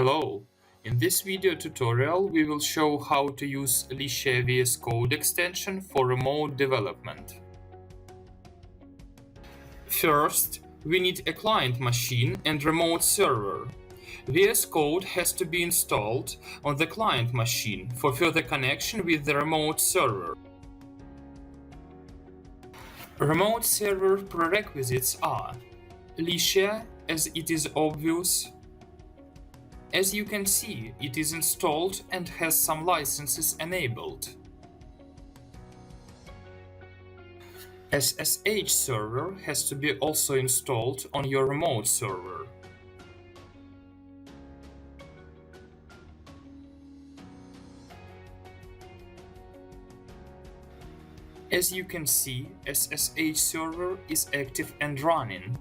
Hello! In this video tutorial we will show how to use LVSCE VS Code extension for remote development. First, we need a client machine and remote server. VS Code has to be installed on the client machine for further connection with the remote server. Remote server prerequisites are LVSCE, as it is obvious. As you can see, it is installed and has some licenses enabled. SSH server has to be also installed on your remote server. As you can see, SSH server is active and running.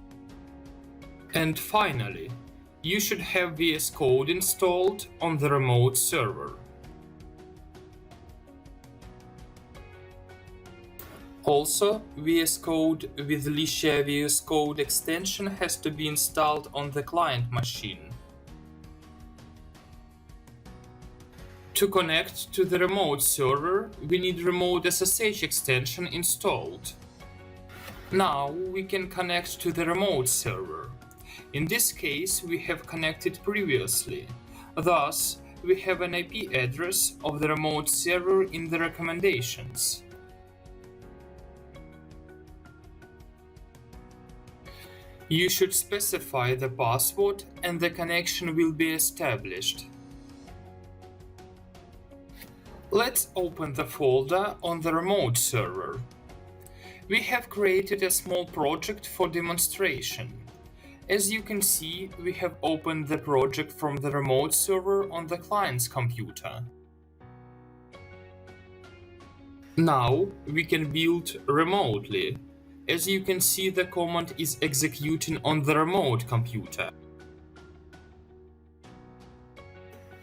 And finally, you should have VS Code installed on the remote server. Also, VS Code with LVSCE VS Code extension has to be installed on the client machine. To connect to the remote server, we need remote SSH extension installed. Now we can connect to the remote server. In this case, we have connected previously. Thus, we have an IP address of the remote server in the recommendations. You should specify the password and the connection will be established. Let's open the folder on the remote server. We have created a small project for demonstration. As you can see, we have opened the project from the remote server on the client's computer. Now we can build remotely. As you can see, the command is executing on the remote computer.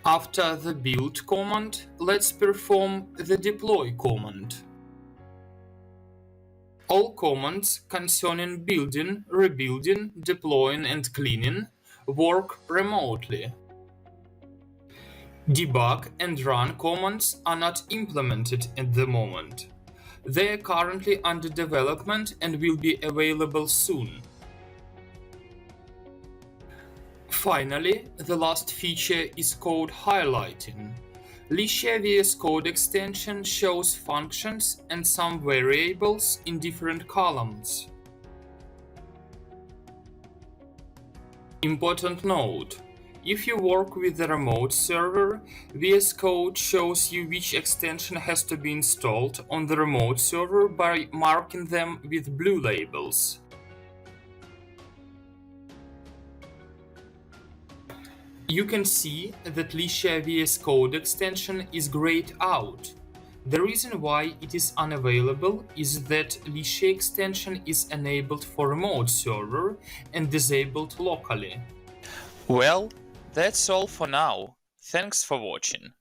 After the build command, let's perform the deploy command. All commands concerning building, rebuilding, deploying and cleaning work remotely. Debug and run commands are not implemented at the moment. They are currently under development and will be available soon. Finally, the last feature is code highlighting. LVSCE VS Code extension shows functions and some variables in different columns. Important note: if you work with the remote server, VS Code shows you which extension has to be installed on the remote server by marking them with blue labels. You can see that LVSCE VS Code extension is grayed out. The reason why it is unavailable is that LVSCE extension is enabled for remote server and disabled locally. Well, that's all for now. Thanks for watching.